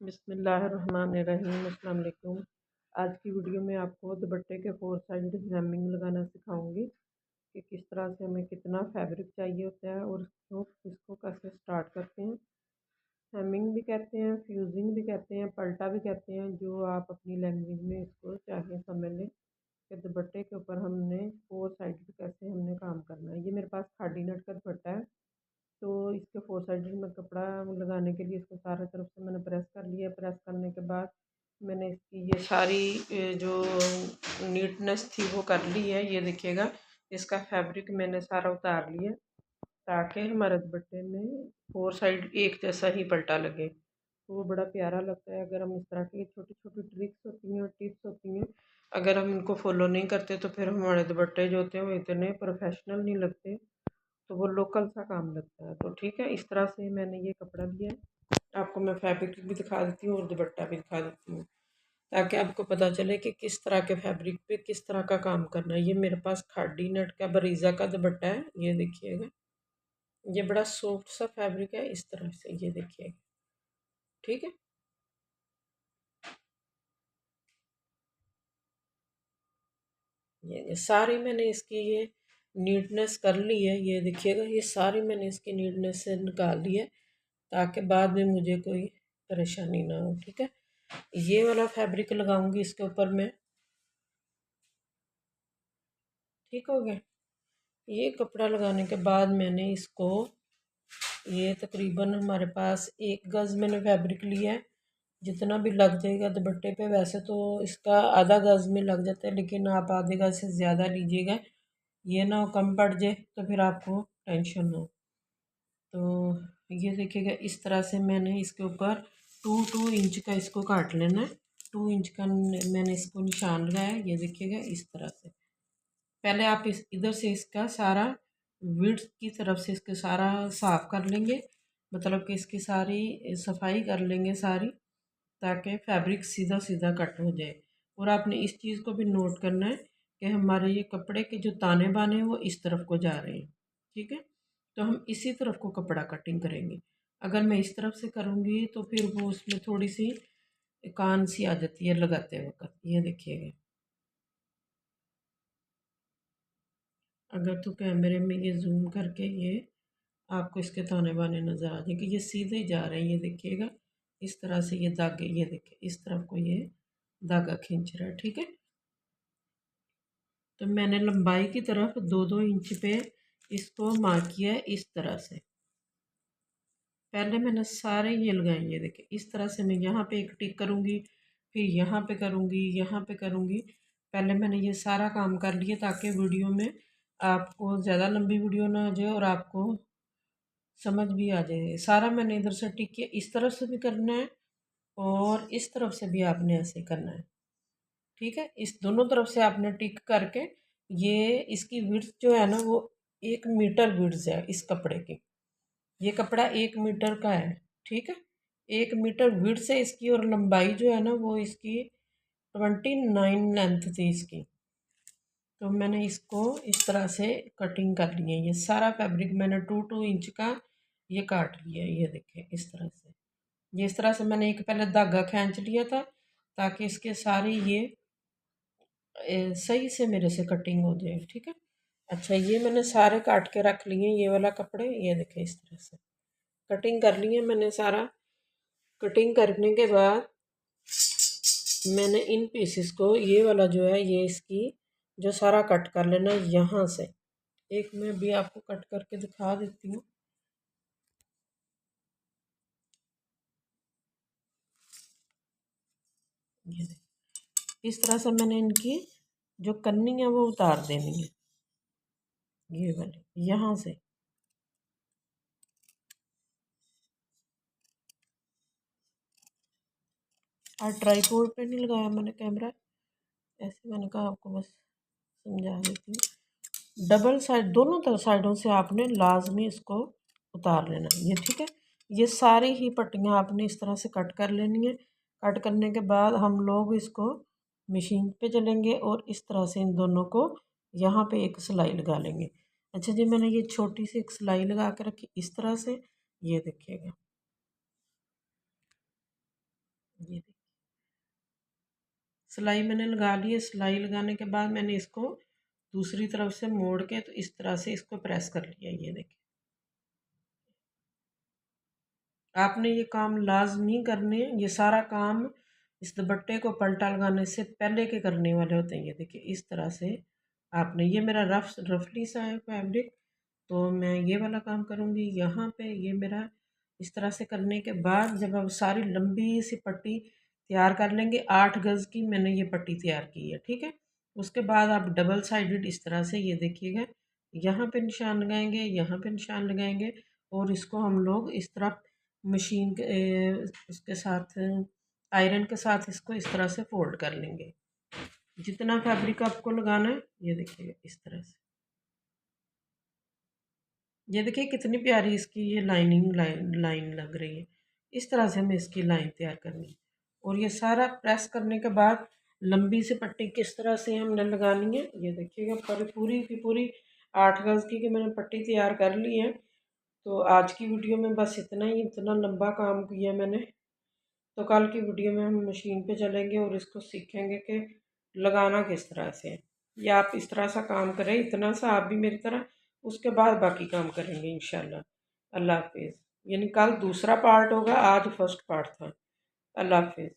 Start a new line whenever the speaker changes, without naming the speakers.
बिस्मिल्लाहिर्रहमानिर्रहीम। अस्सलाम वालेकुम। आज की वीडियो में आपको दुपट्टे के 4 साइड हेमिंग लगाना सिखाऊंगी कि किस तरह से हमें कितना फैब्रिक चाहिए होता है और इसको कैसे स्टार्ट करते हैं। हेमिंग भी कहते हैं, फ्यूजिंग भी कहते हैं, पल्टा भी कहते हैं, जो आप अपनी लैंग्वेज में इसको चाहे समझ लें कि दुपट्टे के ऊपर हमने 4 साइड कैसे हमने काम करना है। ये मेरे पास खादी नेट का दुपट्टा है, तो इसके 4 साइडेड में कपड़ा लगाने के लिए इसको सारे तरफ से मैंने प्रेस कर लिया। प्रेस करने के बाद मैंने इसकी ये सारी जो नीटनेस थी वो कर ली है। ये देखिएगा, इसका फैब्रिक मैंने सारा उतार लिया ताकि हमारे दुपट्टे में 4 साइड एक जैसा ही पलटा लगे, तो वो बड़ा प्यारा लगता है। अगर हम इस तरह की छोटी छोटी ट्रिक्स होती हैं और टिप्स होती हैं, अगर हम इनको फॉलो नहीं करते तो फिर हमारे दुपट्टे जो होते हैं वो इतने प्रोफेशनल नहीं लगते, तो वो लोकल सा काम लगता है। तो ठीक है, इस तरह से मैंने ये कपड़ा लिया है। आपको मैं फैब्रिक भी दिखा देती हूँ और दुपट्टा भी दिखा देती हूँ, ताकि आपको पता चले कि किस तरह के फैब्रिक पे किस तरह का काम करना है। ये मेरे पास खादी नेट का बरीजा का दुपट्टा है। ये देखिएगा, ये बड़ा सॉफ्ट सा फैब्रिक है। इस तरह से ये देखिएगा, ठीक है। ये सारी मैंने इसकी ये नीटनेस कर ली है। ये देखिएगा, ये सारी मैंने इसकी नीटनेस से निकाल ली है ताकि बाद में मुझे कोई परेशानी ना हो, ठीक है। ये वाला फैब्रिक लगाऊंगी इसके ऊपर मैं, ठीक हो गया। ये कपड़ा लगाने के बाद मैंने इसको, ये तकरीबन हमारे पास 1 गज मैंने फैब्रिक लिया है। जितना भी लग जाएगा दुपट्टे पे, वैसे तो इसका आधा गज में लग जाता है, लेकिन आप आधे गज से ज़्यादा लीजिएगा, ये ना हो कम पड़ जाए तो फिर आपको टेंशन हो। तो ये देखिएगा, इस तरह से मैंने इसके ऊपर 2-2 इंच का इसको काट लेना है। 2 इंच का मैंने इसको निशान लगाया है। ये देखिएगा, इस तरह से पहले आप इस इधर से इसका सारा विड्थ की तरफ से इसके सारा साफ कर लेंगे, मतलब कि इसकी सारी सफाई कर लेंगे सारी, ताकि फैब्रिक सीधा सीधा कट हो जाए। और आपने इस चीज़ को भी नोट करना है कि हमारे ये कपड़े के जो ताने बाने हैं वो इस तरफ को जा रहे हैं, ठीक है। तो हम इसी तरफ को कपड़ा कटिंग करेंगे। अगर मैं इस तरफ से करूँगी तो फिर वो उसमें थोड़ी सी कान सी आ जाती है लगाते वक्त। ये देखिएगा, अगर तो कैमरे में ये जूम करके ये आपको इसके ताने बाने नज़र आ जाएंगे। ये सीधे जा रहे हैं, ये देखिएगा। इस तरह से ये धागे, ये देखिए इस तरफ को ये धागा खींच रहा है, ठीक है। तो मैंने लंबाई की तरफ 2-2 इंच पे इसको मार्क किया है इस तरह से। पहले मैंने सारे ये लगाए, ये देखिए इस तरह से। मैं यहाँ पे एक टिक करूँगी, फिर यहाँ पे करूँगी, यहाँ पे करूँगी। पहले मैंने ये सारा काम कर लिया ताकि वीडियो में आपको ज़्यादा लंबी वीडियो ना हो जाए और आपको समझ भी आ जाए। सारा मैंने इधर से टिक किया, इस तरफ से भी करना है और इस तरफ से भी आपने ऐसे करना है, ठीक है। इस दोनों तरफ से आपने टिक करके, ये इसकी विड्थ जो है ना वो 1 मीटर विड्थ है इस कपड़े की। ये कपड़ा 1 मीटर का है, ठीक है। 1 मीटर विड्थ से इसकी, और लंबाई जो है ना वो इसकी 29 लेंथ थी इसकी। तो मैंने इसको इस तरह से कटिंग कर ली है। ये सारा फैब्रिक मैंने 2-2 इंच का ये काट लिया है। ये देखिए इस तरह से, ये इस तरह से मैंने एक पहले धागा खींच लिया था ताकि इसके सारी ये सही से मेरे से कटिंग हो जाए, ठीक है। अच्छा, ये मैंने सारे काट के रख लिए ये वाला कपड़े। ये देखें, इस तरह से कटिंग कर ली है मैंने सारा। कटिंग करने के बाद मैंने इन पीसेस को, ये वाला जो है ये इसकी जो सारा कट कर लेना यहाँ से। एक मैं भी आपको कट करके दिखा देती हूँ। ये इस तरह से मैंने इनकी जो कन्नी है वो उतार देनी है, ये वाली यहाँ से। और ट्राईपोड पे नहीं लगाया मैंने कैमरा, ऐसे मैंने कहा आपको बस समझा देती हूँ। डबल साइड, दोनों तरफ साइडों से आपने लाजमी इसको उतार लेना है, ये ठीक है। ये सारी ही पट्टियाँ आपने इस तरह से कट कर लेनी है। कट करने के बाद हम लोग इसको मशीन पे चलेंगे और इस तरह से इन दोनों को यहाँ पे एक सिलाई लगा लेंगे। अच्छा जी, मैंने ये छोटी सी एक सिलाई लगा के रखी इस तरह से। ये देखिएगा, ये देखिए सिलाई मैंने लगा ली है। सिलाई लगाने के बाद मैंने इसको दूसरी तरफ से मोड़ के तो इस तरह से इसको प्रेस कर लिया। ये देखिए आपने ये काम लाजमी करने, ये सारा काम इस दुपट्टे को पलटा लगाने से पहले के करने वाले होते हैं। ये देखिए इस तरह से आपने, ये मेरा रफली सा है फैब्रिक, तो मैं ये वाला काम करूँगी यहाँ पे। ये मेरा इस तरह से करने के बाद जब आप सारी लंबी सी पट्टी तैयार कर लेंगे, 8 गज़ की मैंने ये पट्टी तैयार की है, ठीक है। उसके बाद आप डबल साइडेड इस तरह से ये देखिएगा, यहाँ पे निशान लगाएंगे, यहाँ पे निशान लगाएंगे, और इसको हम लोग इस तरह मशीन के उसके साथ आयरन के साथ इसको इस तरह से फोल्ड कर लेंगे। जितना फैब्रिक आपको लगाना है ये देखिए इस तरह से। ये देखिए कितनी प्यारी इसकी ये लाइन लग रही है। इस तरह से हमें इसकी लाइन तैयार करनी है। और ये सारा प्रेस करने के बाद लंबी सी पट्टी किस तरह से हमने लगानी है ये देखिएगा। पर पूरी की पूरी 8 गज़ की मैंने पट्टी तैयार कर ली है। तो आज की वीडियो में बस इतना ही, इतना लंबा काम किया मैंने। तो कल की वीडियो में हम मशीन पे चलेंगे और इसको सीखेंगे कि लगाना किस तरह से है। या आप इस तरह सा काम करें, इतना सा आप भी मेरी तरह, उसके बाद बाकी काम करेंगे इंशाल्लाह। अल्लाह हाफिज़। यानी कल दूसरा पार्ट होगा, आज फर्स्ट पार्ट था। अल्लाह हाफिज़।